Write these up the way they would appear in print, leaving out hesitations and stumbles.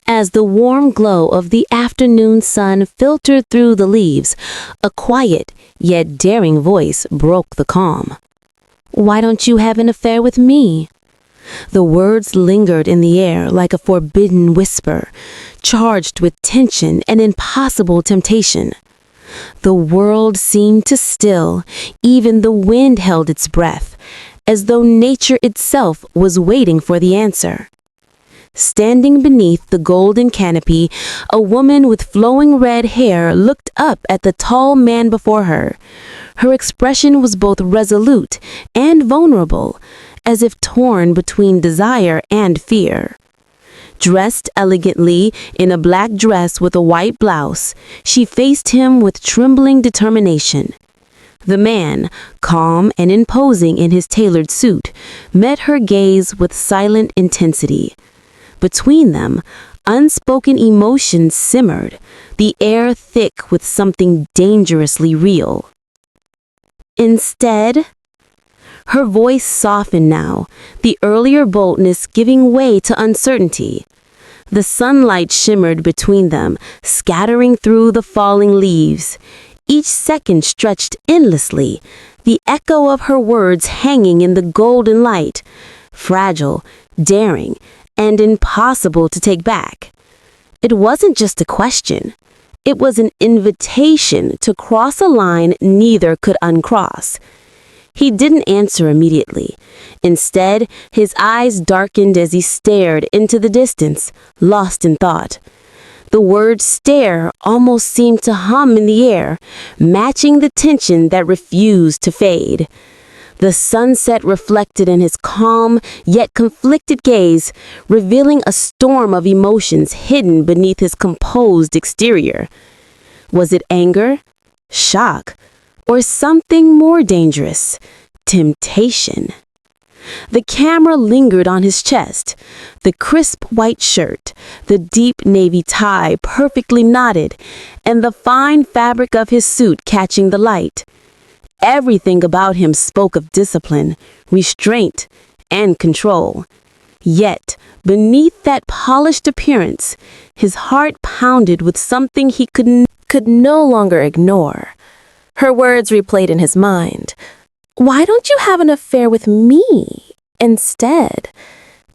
As the warm glow of the afternoon sun filtered through the leaves, a quiet yet daring voice broke the calm. "Why don't you have an affair with me?" The words lingered in the air like a forbidden whisper, charged with tension and impossible temptation. The world seemed to still, even the wind held its breath, as though nature itself was waiting for the answer. Standing beneath the golden canopy, a woman with flowing red hair looked up at the tall man before her. Her expression was both resolute and vulnerable, as if torn between desire and fear. Dressed elegantly in a black dress with a white blouse, she faced him with trembling determination. The man, calm and imposing in his tailored suit, met her gaze with silent intensity. Between them, unspoken emotions simmered, the air thick with something dangerously real. Instead, her voice softened now, the earlier boldness giving way to uncertainty. The sunlight shimmered between them, scattering through the falling leaves. Each second stretched endlessly, the echo of her words hanging in the golden light, fragile, daring, and impossible to take back. It wasn't just a question. It was an invitation to cross a line neither could uncross. He didn't answer immediately. Instead, his eyes darkened as he stared into the distance, lost in thought. The word stare almost seemed to hum in the air, matching the tension that refused to fade. The sunset reflected in his calm yet conflicted gaze, revealing a storm of emotions hidden beneath his composed exterior. Was it anger, shock, or something more dangerous? Temptation. The camera lingered on his chest, the crisp white shirt, the deep navy tie perfectly knotted, and the fine fabric of his suit catching the light. Everything about him spoke of discipline, restraint, and control. Yet, beneath that polished appearance, his heart pounded with something he could no longer ignore. Her words replayed in his mind. "Why don't you have an affair with me instead?"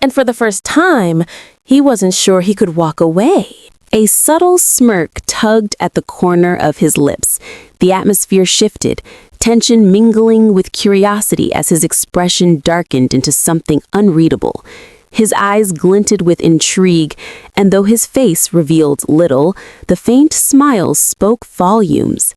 And for the first time, he wasn't sure he could walk away. A subtle smirk tugged at the corner of his lips. The atmosphere shifted, tension mingling with curiosity as his expression darkened into something unreadable. His eyes glinted with intrigue, and though his face revealed little, the faint smile spoke volumes.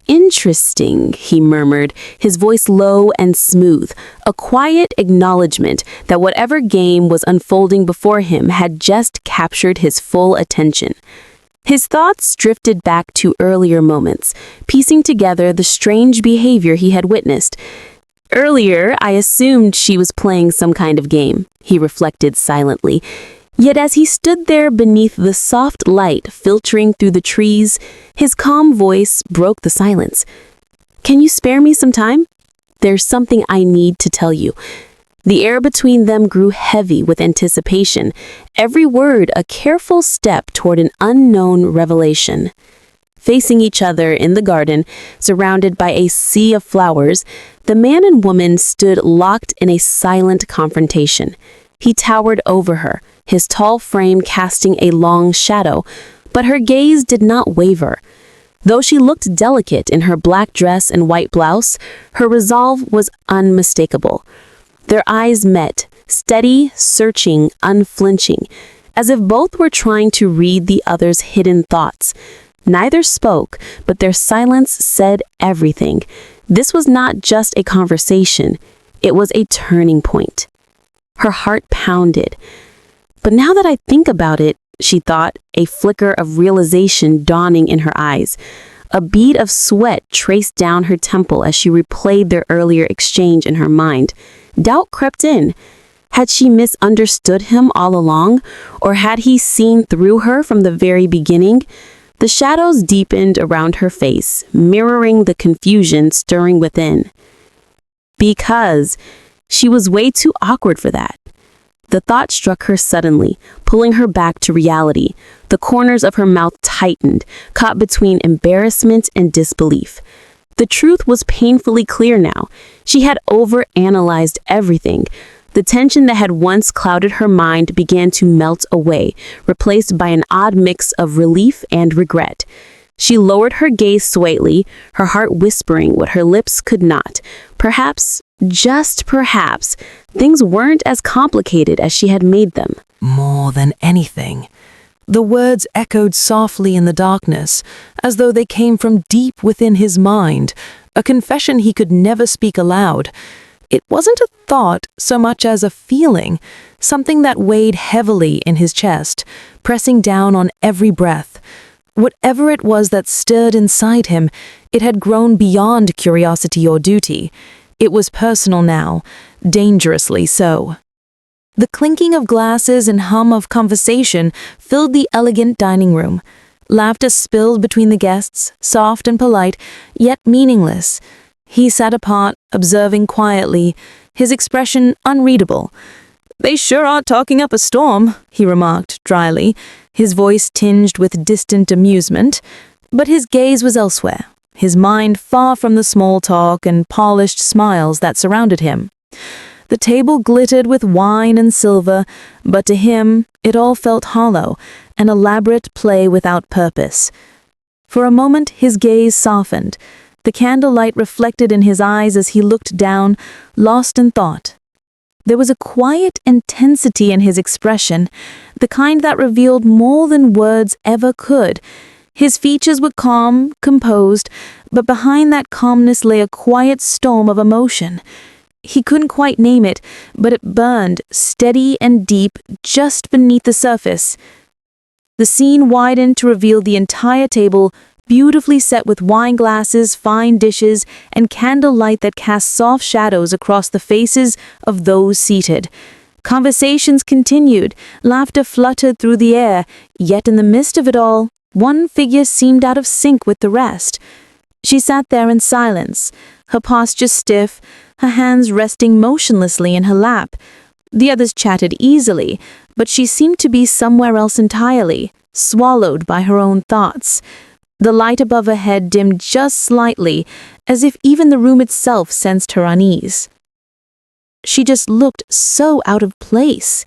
"Interesting," he murmured, his voice low and smooth, a quiet acknowledgement that whatever game was unfolding before him had just captured his full attention. His thoughts drifted back to earlier moments, piecing together the strange behavior he had witnessed. "Earlier, I assumed she was playing some kind of game," he reflected silently. Yet as he stood there beneath the soft light filtering through the trees, his calm voice broke the silence. "Can you spare me some time? There's something I need to tell you." The air between them grew heavy with anticipation, every word a careful step toward an unknown revelation. Facing each other in the garden, surrounded by a sea of flowers, the man and woman stood locked in a silent confrontation. He towered over her, his tall frame casting a long shadow, but her gaze did not waver. Though she looked delicate in her black dress and white blouse, her resolve was unmistakable. Their eyes met, steady, searching, unflinching, as if both were trying to read the other's hidden thoughts. Neither spoke, but their silence said everything. This was not just a conversation, it was a turning point. Her heart pounded. "But now that I think about it," she thought, a flicker of realization dawning in her eyes. A bead of sweat traced down her temple as she replayed their earlier exchange in her mind. Doubt crept in. Had she misunderstood him all along, or had he seen through her from the very beginning? The shadows deepened around her face, mirroring the confusion stirring within. Because she was way too awkward for that. The thought struck her suddenly, pulling her back to reality. The corners of her mouth tightened, caught between embarrassment and disbelief. The truth was painfully clear now. She had overanalyzed everything. The tension that had once clouded her mind began to melt away, replaced by an odd mix of relief and regret. She lowered her gaze slightly, her heart whispering what her lips could not. Perhaps, just perhaps, things weren't as complicated as she had made them. More than anything. The words echoed softly in the darkness, as though they came from deep within his mind, a confession he could never speak aloud. It wasn't a thought so much as a feeling, something that weighed heavily in his chest, pressing down on every breath. Whatever it was that stirred inside him, it had grown beyond curiosity or duty. It was personal now, dangerously so. The clinking of glasses and hum of conversation filled the elegant dining room. Laughter spilled between the guests, soft and polite, yet meaningless. He sat apart, observing quietly, his expression unreadable. "They sure are talking up a storm," he remarked dryly, his voice tinged with distant amusement. But his gaze was elsewhere, his mind far from the small talk and polished smiles that surrounded him. The table glittered with wine and silver, but to him it all felt hollow, an elaborate play without purpose. For a moment his gaze softened. The candlelight reflected in his eyes as he looked down, lost in thought. There was a quiet intensity in his expression, the kind that revealed more than words ever could. His features were calm, composed, but behind that calmness lay a quiet storm of emotion. He couldn't quite name it, but it burned, steady and deep, just beneath the surface. The scene widened to reveal the entire table, beautifully set with wine glasses, fine dishes, and candlelight that cast soft shadows across the faces of those seated. Conversations continued, laughter fluttered through the air, yet in the midst of it all, one figure seemed out of sync with the rest. She sat there in silence, her posture stiff, her hands resting motionlessly in her lap. The others chatted easily, but she seemed to be somewhere else entirely, swallowed by her own thoughts. The light above her head dimmed just slightly, as if even the room itself sensed her unease. She just looked so out of place.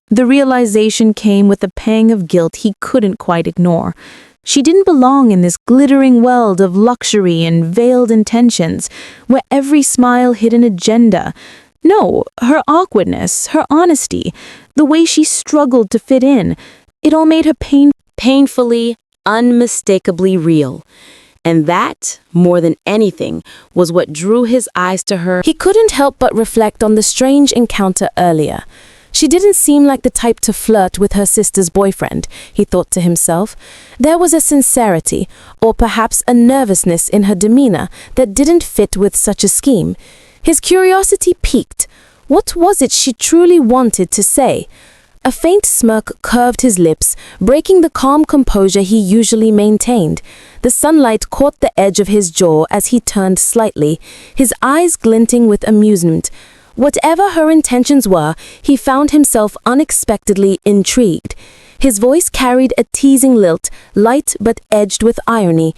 The realization came with a pang of guilt he couldn't quite ignore. She didn't belong in this glittering world of luxury and veiled intentions, where every smile hid an agenda. No, her awkwardness, her honesty, the way she struggled to fit in, it all made her painfully, unmistakably real. And that, more than anything, was what drew his eyes to her. He couldn't help but reflect on the strange encounter earlier. She didn't seem like the type to flirt with her sister's boyfriend, he thought to himself. There was a sincerity, or perhaps a nervousness in her demeanor that didn't fit with such a scheme. His curiosity piqued. What was it she truly wanted to say? A faint smirk curved his lips, breaking the calm composure he usually maintained. The sunlight caught the edge of his jaw as he turned slightly, his eyes glinting with amusement. Whatever her intentions were, he found himself unexpectedly intrigued. His voice carried a teasing lilt, light but edged with irony.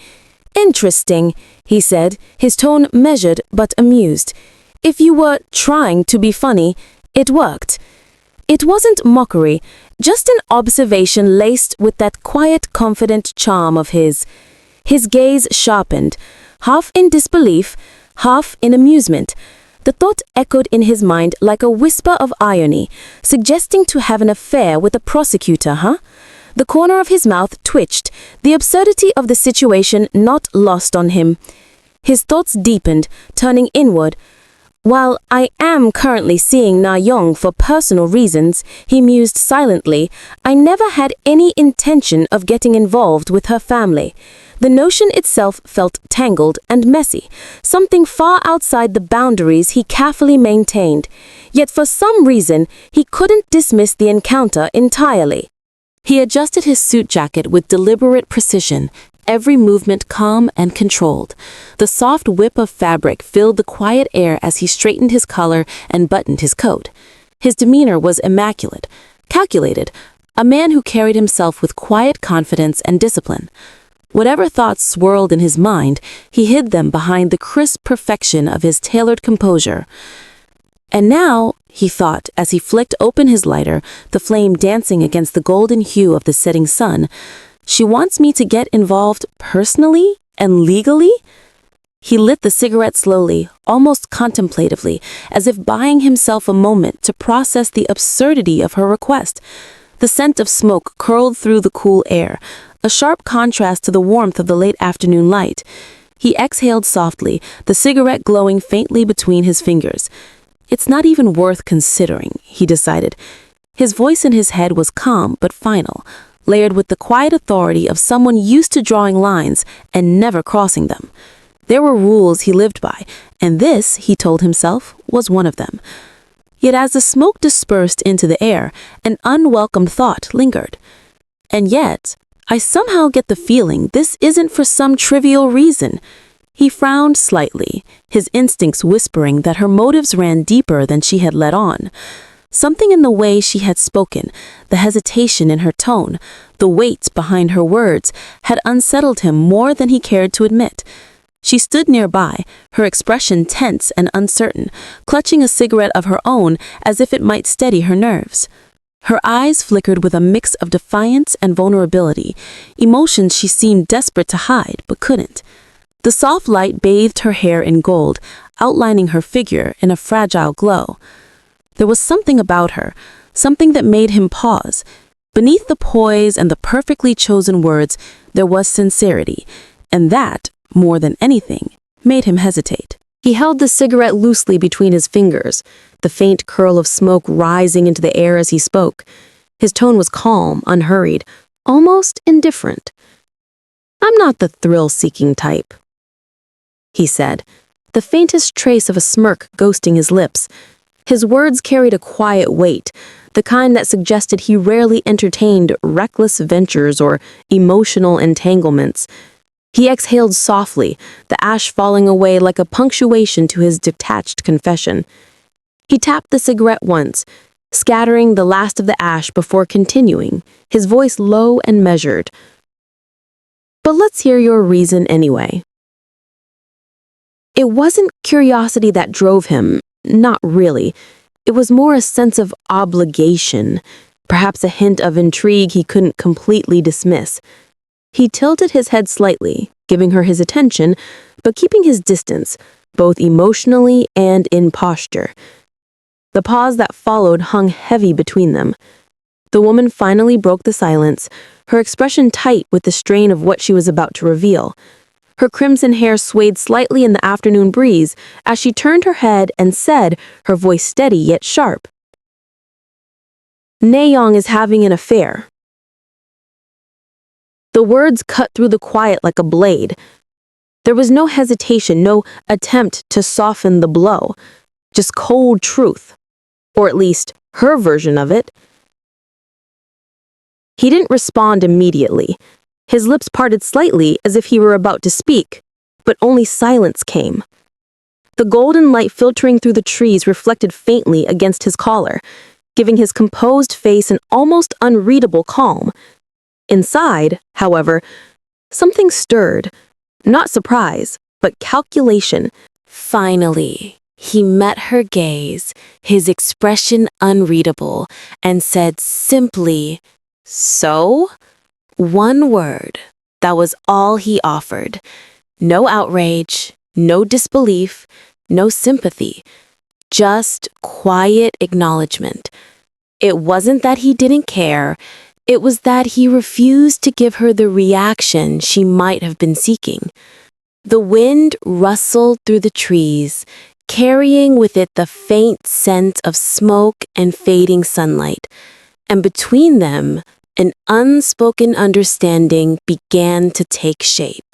"Interesting," he said, his tone measured but amused. "If you were trying to be funny, it worked." It wasn't mockery, just an observation laced with that quiet, confident charm of his. His gaze sharpened, half in disbelief, half in amusement. The thought echoed in his mind like a whisper of irony, suggesting to have an affair with a prosecutor, huh? The corner of his mouth twitched, the absurdity of the situation not lost on him. His thoughts deepened, turning inward. "While I am currently seeing Na Yong for personal reasons," he mused silently, "I never had any intention of getting involved with her family." The notion itself felt tangled and messy, something far outside the boundaries he carefully maintained. Yet for some reason, he couldn't dismiss the encounter entirely. He adjusted his suit jacket with deliberate precision, every movement calm and controlled. The soft whip of fabric filled the quiet air as he straightened his collar and buttoned his coat. His demeanor was immaculate, calculated, a man who carried himself with quiet confidence and discipline. Whatever thoughts swirled in his mind, he hid them behind the crisp perfection of his tailored composure. And now, he thought, as he flicked open his lighter, the flame dancing against the golden hue of the setting sun, she wants me to get involved personally and legally? He lit the cigarette slowly, almost contemplatively, as if buying himself a moment to process the absurdity of her request. The scent of smoke curled through the cool air, a sharp contrast to the warmth of the late afternoon light. He exhaled softly, the cigarette glowing faintly between his fingers. It's not even worth considering, he decided. His voice in his head was calm but final, layered with the quiet authority of someone used to drawing lines and never crossing them. There were rules he lived by, and this, he told himself, was one of them. Yet as the smoke dispersed into the air, an unwelcome thought lingered. And yet, I somehow get the feeling this isn't for some trivial reason. He frowned slightly, his instincts whispering that her motives ran deeper than she had let on. Something in the way she had spoken, the hesitation in her tone, the weight behind her words, had unsettled him more than he cared to admit. She stood nearby, her expression tense and uncertain, clutching a cigarette of her own as if it might steady her nerves. Her eyes flickered with a mix of defiance and vulnerability, emotions she seemed desperate to hide but couldn't. The soft light bathed her hair in gold, outlining her figure in a fragile glow. There was something about her, something that made him pause. Beneath the poise and the perfectly chosen words, there was sincerity, and that, more than anything, made him hesitate. He held the cigarette loosely between his fingers, the faint curl of smoke rising into the air as he spoke. His tone was calm, unhurried, almost indifferent. "I'm not the thrill-seeking type," he said, the faintest trace of a smirk ghosting his lips. His words carried a quiet weight, the kind that suggested he rarely entertained reckless ventures or emotional entanglements. He exhaled softly, the ash falling away like a punctuation to his detached confession. He tapped the cigarette once, scattering the last of the ash before continuing, his voice low and measured. "But let's hear your reason anyway." It wasn't curiosity that drove him, not really. It was more a sense of obligation, perhaps a hint of intrigue he couldn't completely dismiss. He tilted his head slightly, giving her his attention, but keeping his distance, both emotionally and in posture. The pause that followed hung heavy between them. The woman finally broke the silence, her expression tight with the strain of what she was about to reveal. Her crimson hair swayed slightly in the afternoon breeze as she turned her head and said, her voice steady yet sharp, "Naeyong is having an affair." The words cut through the quiet like a blade. There was no hesitation, no attempt to soften the blow, just cold truth, or at least her version of it. He didn't respond immediately. His lips parted slightly as if he were about to speak, but only silence came. The golden light filtering through the trees reflected faintly against his collar, giving his composed face an almost unreadable calm. Inside, however, something stirred, not surprise, but calculation. Finally, he met her gaze, his expression unreadable, and said simply, "So?" One word. That was all he offered. No outrage, no disbelief, no sympathy. Just quiet acknowledgement. It wasn't that he didn't care. It was that he refused to give her the reaction she might have been seeking. The wind rustled through the trees, carrying with it the faint scent of smoke and fading sunlight, and between them, an unspoken understanding began to take shape.